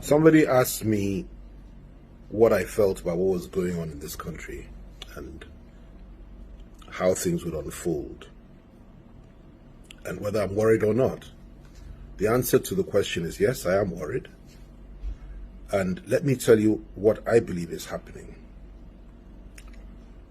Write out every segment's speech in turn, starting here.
Somebody asked me what I felt about what was going on in this country and how things would unfold and whether I'm worried or not. The answer to the question is yes, I am worried. And let me tell you what I believe is happening.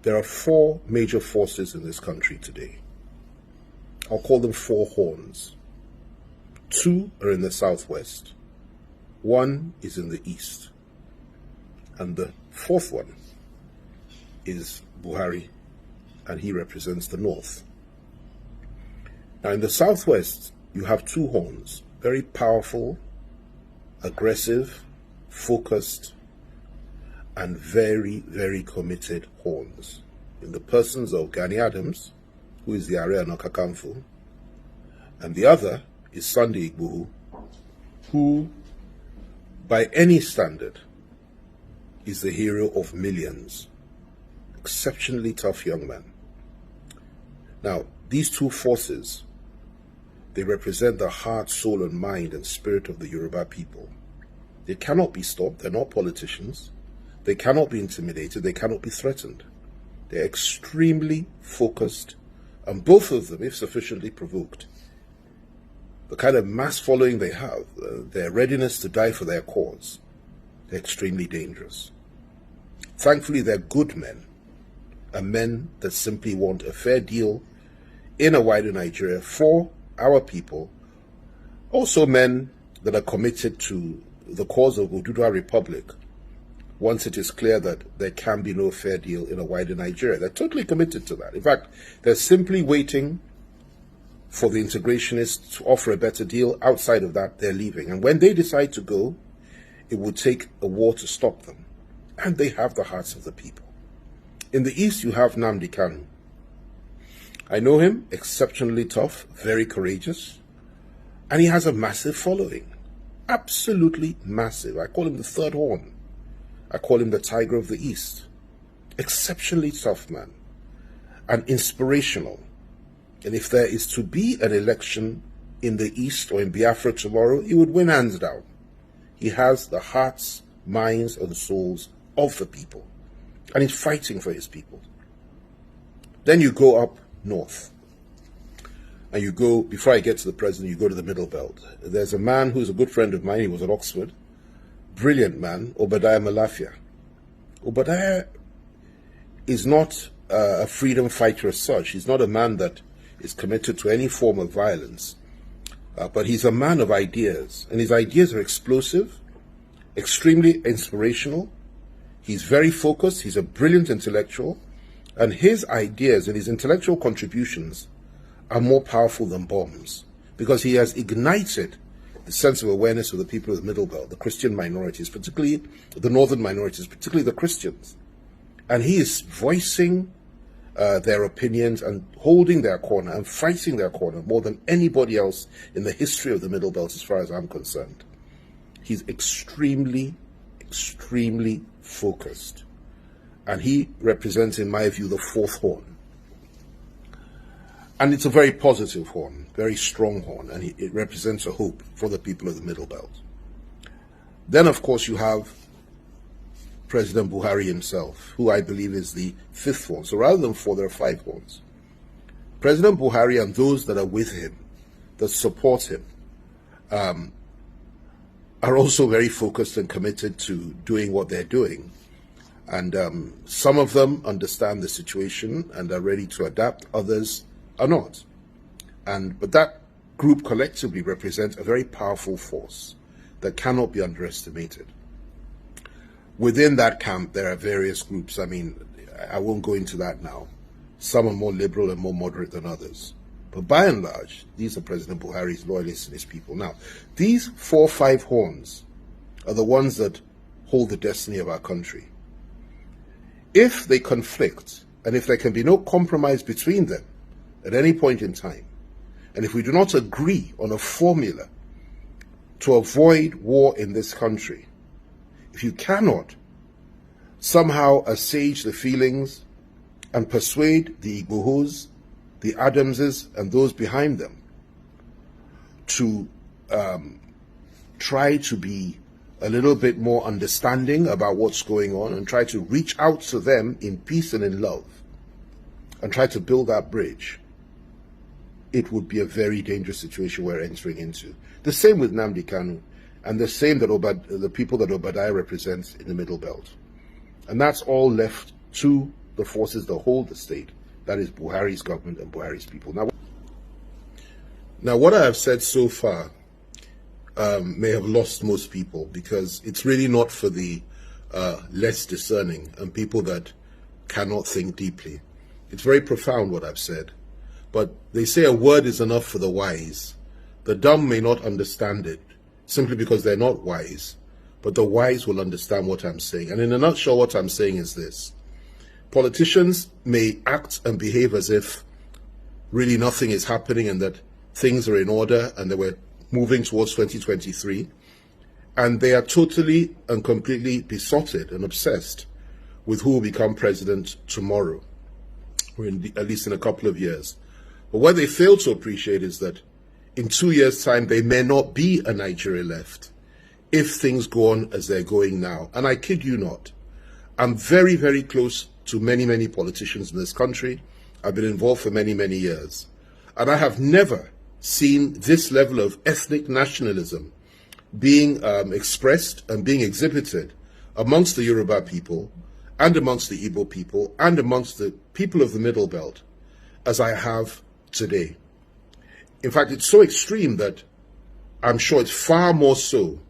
There are four major forces in this country today. I'll call them four horns. Two are in the southwest. One is in the east. And the fourth one is Buhari, and he represents the north. Now in the southwest, you have two horns, very powerful, aggressive, focused, and very, very committed horns. In the persons of Gani Adams, who is the Ààrẹ Ọ̀nà Kakanfò, and the other is Sunday Igboho, who, by any standard, is the hero of millions. Exceptionally tough young man. Now, these two forces, they represent the heart, soul, and mind and spirit of the Yoruba people. They cannot be stopped. They're not politicians. They cannot be intimidated. They cannot be threatened. They're extremely focused, and both of them, if sufficiently provoked, the kind of mass following they have, their readiness to die for their cause, they're extremely dangerous. Thankfully, they're good men, and men that simply want a fair deal in a wider Nigeria for our people. Also men that are committed to the cause of Oduduwa Republic once it is clear that there can be no fair deal in a wider Nigeria. They're totally committed to that. In fact, they're simply waiting for the integrationists to offer a better deal. Outside of that, they're leaving. And when they decide to go, it would take a war to stop them. And they have the hearts of the people. In the east, you have Nnamdi Kanu. I know him, exceptionally tough, very courageous, and he has a massive following. Absolutely massive. I call him the third horn. I call him the Tiger of the East. Exceptionally tough man and inspirational. And if there is to be an election in the East or in Biafra tomorrow, he would win hands down. He has the hearts, minds, and souls of the people, and he's fighting for his people. Then you go up north, and you go, before I get to the president, you go to the Middle Belt. There's a man who's a good friend of mine. He was at Oxford. Brilliant man, Obadiah Malafia. Obadiah is not a freedom fighter as such. He's not a man that is committed to any form of violence. But he's a man of ideas, and his ideas are explosive, extremely inspirational. He's very focused. He's a brilliant intellectual, and his ideas and his intellectual contributions are more powerful than bombs, because he has ignited the sense of awareness of the people of the Middle Belt, the Christian minorities, particularly the northern minorities, particularly the Christians. And he is voicing their opinions and holding their corner and fighting their corner more than anybody else in the history of the Middle Belt, as far as I'm concerned. He's extremely, extremely focused. And he represents, in my view, the fourth horn. And it's a very positive horn, very strong horn, and it represents a hope for the people of the Middle Belt. Then, of course, you have President Buhari himself, who I believe is the fifth horn. So rather than four, there are five horns. President Buhari and those that are with him, that support him, are also very focused and committed to doing what they're doing. And some of them understand the situation and are ready to adapt. Others are not. But that group collectively represents a very powerful force that cannot be underestimated. Within that camp, there are various groups. I mean, I won't go into that now. Some are more liberal and more moderate than others. But by and large, these are President Buhari's loyalists and his people. Now, these 4 or 5 horns are the ones that hold the destiny of our country. If they conflict, and if there can be no compromise between them at any point in time, and if we do not agree on a formula to avoid war in this country, if you cannot somehow assuage the feelings and persuade the Igbohos, the Adamses, and those behind them to try to be a little bit more understanding about what's going on and try to reach out to them in peace and in love and try to build that bridge, it would be a very dangerous situation we're entering into. The same with Nnamdi Kanu, and the same that the people that Obadiah represents in the Middle Belt. And that's all left to the forces that hold the state, that is Buhari's government and Buhari's people. Now what I have said so far may have lost most people, because it's really not for the less discerning and people that cannot think deeply. It's very profound what I've said, but they say a word is enough for the wise. The dumb may not understand it simply because they're not wise, but the wise will understand what I'm saying. And in a nutshell, what I'm saying is this: politicians may act and behave as if really nothing is happening and that things are in order and that we're moving towards 2023, and they are totally and completely besotted and obsessed with who will become president tomorrow, or at least in a couple of years. But what they fail to appreciate is that in 2 years' time, there may not be a Nigeria left if things go on as they're going now. And I kid you not, I'm very, very close to many, many politicians in this country. I've been involved for many, many years. And I have never seen this level of ethnic nationalism being expressed and being exhibited amongst the Yoruba people and amongst the Igbo people and amongst the people of the Middle Belt as I have today. In fact, it's so extreme that I'm sure it's far more so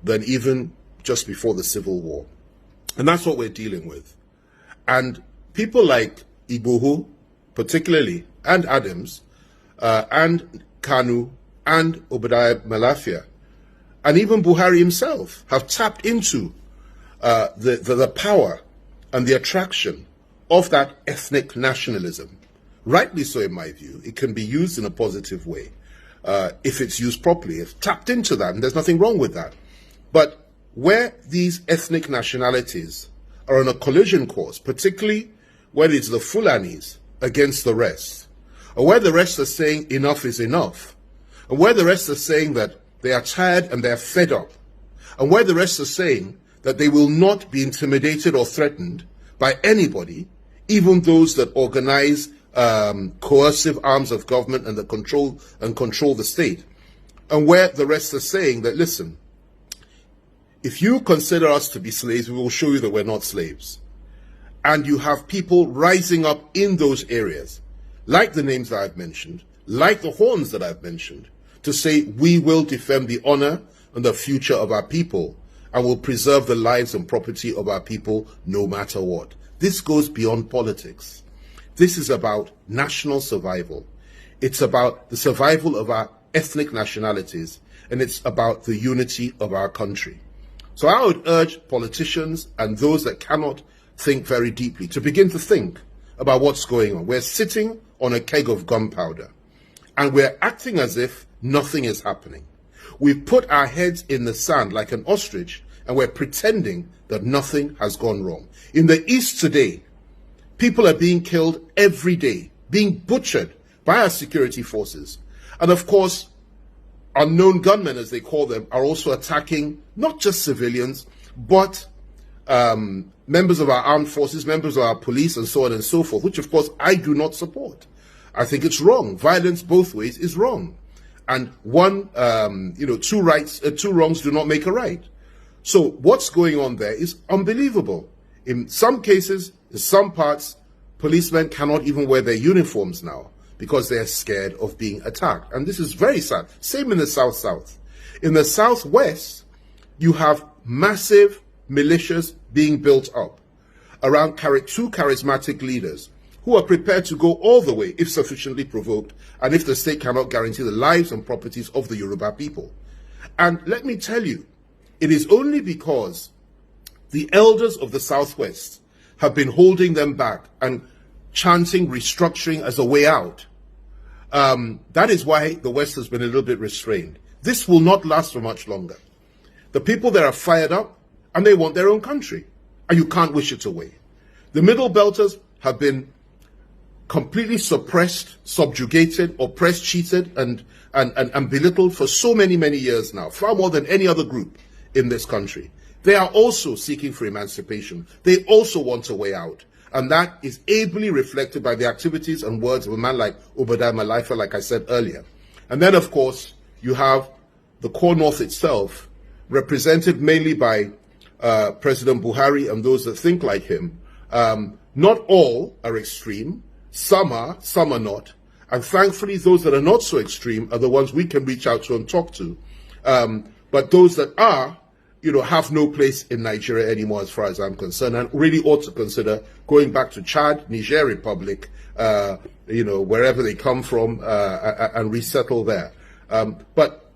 than even just before the Civil War. And that's what we're dealing with. And people like Igboho, particularly, and Adams, and Kanu, and Obadiah Malafia, and even Buhari himself have tapped into the power and the attraction of that ethnic nationalism. Rightly so, in my view. It can be used in a positive way if it's used properly. It's tapped into that, and there's nothing wrong with that. But where these ethnic nationalities are on a collision course, particularly when it's the Fulanis against the rest, or where the rest are saying enough is enough, and where the rest are saying that they are tired and they're fed up, and where the rest are saying that they will not be intimidated or threatened by anybody, even those that organize coercive arms of government and that control the state, and where the rest are saying that, listen, if you consider us to be slaves, we will show you that we're not slaves. And you have people rising up in those areas, like the names that I've mentioned, like the horns that I've mentioned, to say we will defend the honor and the future of our people and will preserve the lives and property of our people no matter what. This goes beyond politics. This is about national survival. It's about the survival of our ethnic nationalities, and it's about the unity of our country. So I would urge politicians and those that cannot think very deeply to begin to think about what's going on. We're sitting on a keg of gunpowder, and we're acting as if nothing is happening. We've put our heads in the sand like an ostrich, and we're pretending that nothing has gone wrong. In the East today, people are being killed every day, being butchered by our security forces. And of course, unknown gunmen, as they call them, are also attacking not just civilians, but members of our armed forces, members of our police, and so on and so forth, which of course I do not support. I think it's wrong. Violence both ways is wrong. And two wrongs do not make a right. So what's going on there is unbelievable. In some cases, in some parts, policemen cannot even wear their uniforms now because they're scared of being attacked. And this is very sad. Same in the South-South. In the Southwest, you have massive militias being built up around two charismatic leaders who are prepared to go all the way if sufficiently provoked and if the state cannot guarantee the lives and properties of the Yoruba people. And let me tell you, it is only because the elders of the Southwest have been holding them back and chanting restructuring as a way out. That is why the West has been a little bit restrained. This will not last for much longer. The people there are fired up and they want their own country, and you can't wish it away. The Middle Belters have been completely suppressed, subjugated, oppressed, cheated, and belittled for so many, many years now, far more than any other group in this country. They are also seeking for emancipation. They also want a way out. And that is ably reflected by the activities and words of a man like Obadiah Malaifa, like I said earlier. And then, of course, you have the core North itself, represented mainly by President Buhari and those that think like him. Not all are extreme. Some are not. And thankfully, those that are not so extreme are the ones we can reach out to and talk to. But those that are, have no place in Nigeria anymore, as far as I'm concerned, and really ought to consider going back to Chad, Niger Republic, wherever they come from, and resettle there. But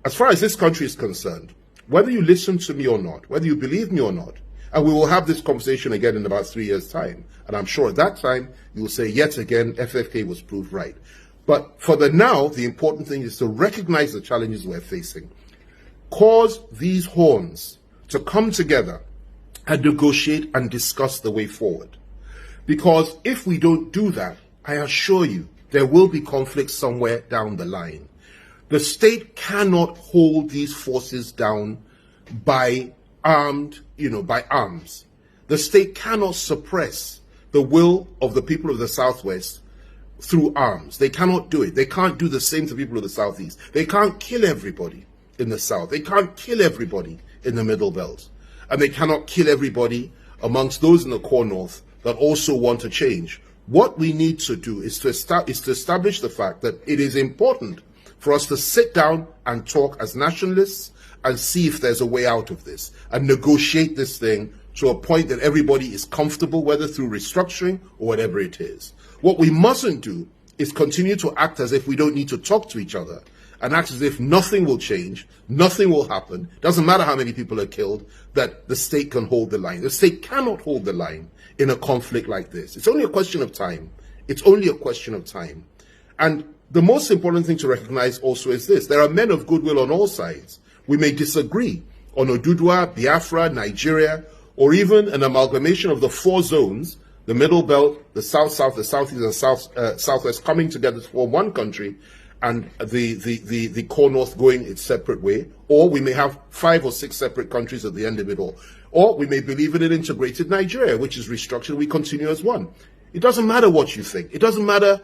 as far as this country is concerned, whether you listen to me or not, whether you believe me or not, and we will have this conversation again in about 3 years' time, and I'm sure at that time you will say, yet again, FFK was proved right. But for the now, the important thing is to recognize the challenges we're facing, cause these horns to come together and negotiate and discuss the way forward. Because if we don't do that, I assure you, there will be conflict somewhere down the line. The state cannot hold these forces down by arms. The state cannot suppress the will of the people of the Southwest through arms. They cannot do it. They can't do the same to people of the Southeast. They can't kill everybody in the South. They can't kill everybody in the Middle Belt. And they cannot kill everybody amongst those in the core North that also want to change. What we need to do is to establish the fact that it is important for us to sit down and talk as nationalists and see if there's a way out of this and negotiate this thing to a point that everybody is comfortable, whether through restructuring or whatever it is. What we mustn't do is continue to act as if we don't need to talk to each other and act as if nothing will change, nothing will happen, doesn't matter how many people are killed, that the state can hold the line. The state cannot hold the line in a conflict like this. It's only a question of time. It's only a question of time. And the most important thing to recognize also is this. There are men of goodwill on all sides. We may disagree on Oduduwa, Biafra, Nigeria, or even an amalgamation of the 4 zones, the Middle Belt, the South-South, the Southeast, and Southwest coming together to form one country, and the core North going its separate way. Or we may have 5 or 6 separate countries at the end of it all. Or we may believe in an integrated Nigeria, which is restructured, we continue as one. It doesn't matter what you think. It doesn't matter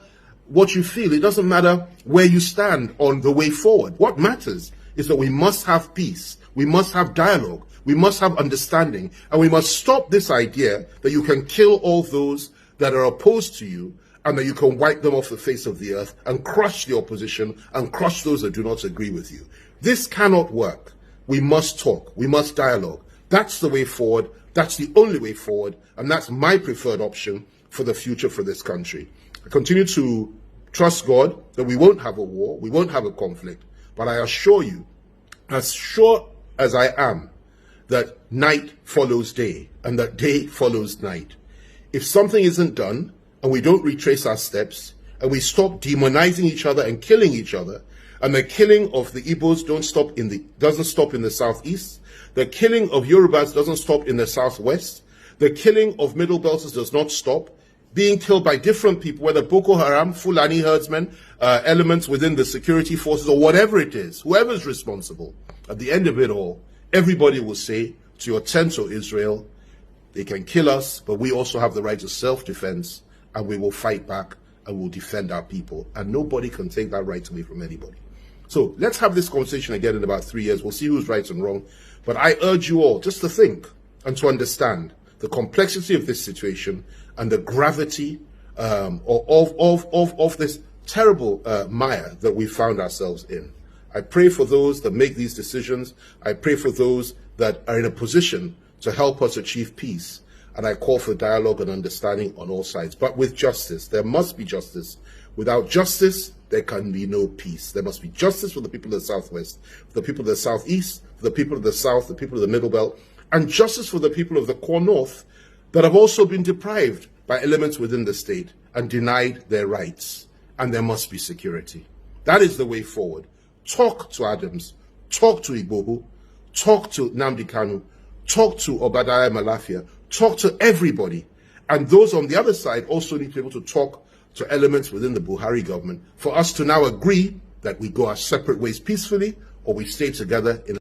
what you feel. It doesn't matter where you stand on the way forward. What matters is that we must have peace. We must have dialogue. We must have understanding. And we must stop this idea that you can kill all those that are opposed to you and that you can wipe them off the face of the earth and crush the opposition and crush those that do not agree with you. This cannot work. We must talk. We must dialogue. That's the way forward. That's the only way forward. And that's my preferred option for the future for this country. I continue to trust God that we won't have a war, we won't have a conflict. But I assure you, as sure as I am, that night follows day and that day follows night. If something isn't done and we don't retrace our steps and we stop demonizing each other and killing each other, and the killing of the Igbos doesn't stop in the Southeast, the killing of Yorubas doesn't stop in the Southwest, the killing of Middle Belters does not stop, being killed by different people, whether Boko Haram, Fulani herdsmen, elements within the security forces, or whatever it is, whoever's responsible, at the end of it all, everybody will say to your tent, O Israel, they can kill us, but we also have the right to self-defense, and we will fight back, and we'll defend our people. And nobody can take that right away from anybody. So let's have this conversation again in about 3 years. We'll see who's right and wrong. But I urge you all just to think and to understand the complexity of this situation and the gravity of this terrible mire that we found ourselves in. I pray for those that make these decisions. I pray for those that are in a position to help us achieve peace. And I call for dialogue and understanding on all sides, but with justice. There must be justice. Without justice, there can be no peace. There must be justice for the people of the Southwest, for the people of the Southeast, for the people of the South, the people of the Middle Belt, and justice for the people of the core North that have also been deprived by elements within the state and denied their rights. And there must be security. That is the way forward. Talk to Adams, talk to Igboho, talk to Nnamdi Kanu, talk to Obadiah Malaifa, talk to everybody. And those on the other side also need to be able to talk to elements within the Buhari government for us to now agree that we go our separate ways peacefully or we stay together in